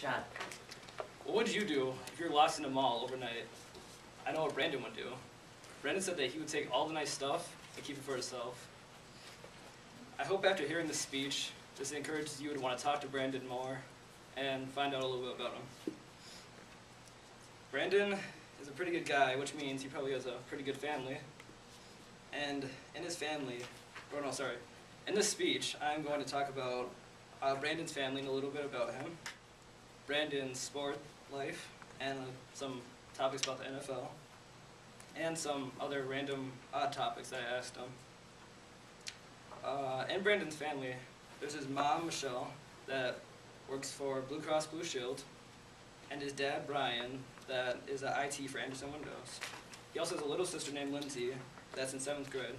shot. What would you do if you're lost in a mall overnight? I know what Brandon would do. Brandon said that he would take all the nice stuff and keep it for himself. I hope after hearing this speech, this encourages you to want to talk to Brandon more and find out a little bit about him. Brandon is a pretty good guy, which means he probably has a pretty good family. And in his family, in this speech, I'm going to talk about Brandon's family and a little bit about him, Brandon's sport life, and some topics about the NFL, and some other random odd topics that I asked him. In Brandon's family, there's his mom, Michelle, that works for Blue Cross Blue Shield, and his dad, Brian, that is at IT for Anderson Windows. He also has a little sister named Lindsay that's in 7th grade.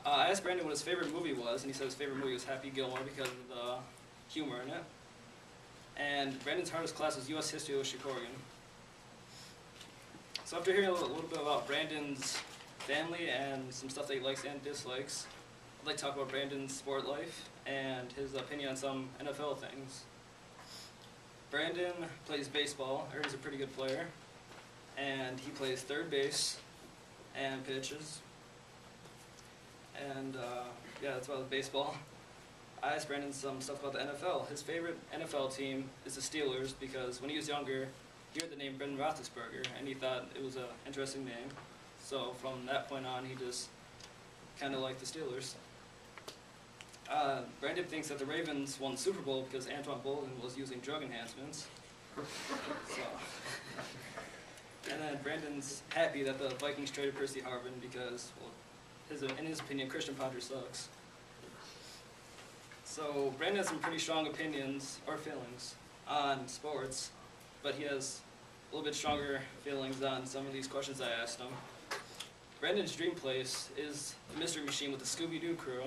I asked Brandon what his favorite movie was, and he said his favorite movie was Happy Gilmore because of the humor in it. And Brandon's hardest class was U.S. History with Shikorian. So after hearing a little bit about Brandon's family and some stuff that he likes and dislikes, I'd like to talk about Brandon's sport life and his opinion on some NFL things. Brandon plays baseball, or he's a pretty good player, and he plays third base and pitches. And yeah, that's about baseball. I asked Brandon some stuff about the NFL. His favorite NFL team is the Steelers because when he was younger, he heard the name Brendan Roethlisberger, and he thought it was an interesting name. So from that point on, he just kind of liked the Steelers. Brandon thinks that the Ravens won the Super Bowl because Antoine Bolden was using drug enhancements. So. And then Brandon's happy that the Vikings traded Percy Harvin because, well, in his opinion, Christian Ponder sucks. So Brandon has some pretty strong opinions, or feelings, on sports, but he has a little bit stronger feelings on some of these questions I asked him. Brandon's dream place is the Mystery Machine with the Scooby-Doo crew.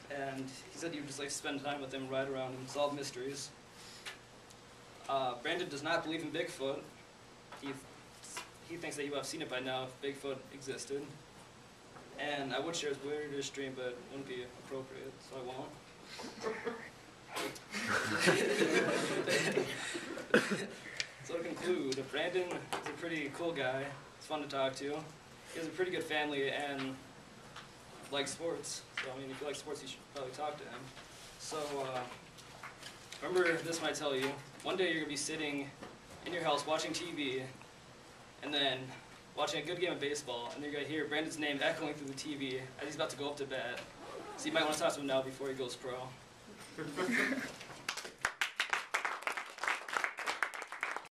And he said he would just like to spend time with them, ride around, and solve mysteries. Brandon does not believe in Bigfoot. He thinks that you have seen it by now if Bigfoot existed. And I would share his weirdest dream, but it wouldn't be appropriate, so I won't. So to conclude, Brandon is a pretty cool guy. It's fun to talk to. He has a pretty good family and likes sports. So I mean, if you like sports, you should probably talk to him. So remember this when I tell you, one day you're going to be sitting in your house watching TV, and then watching a good game of baseball, and you're going to hear Brandon's name echoing through the TV as he's about to go up to bat. So you might want to talk to him now before he goes pro.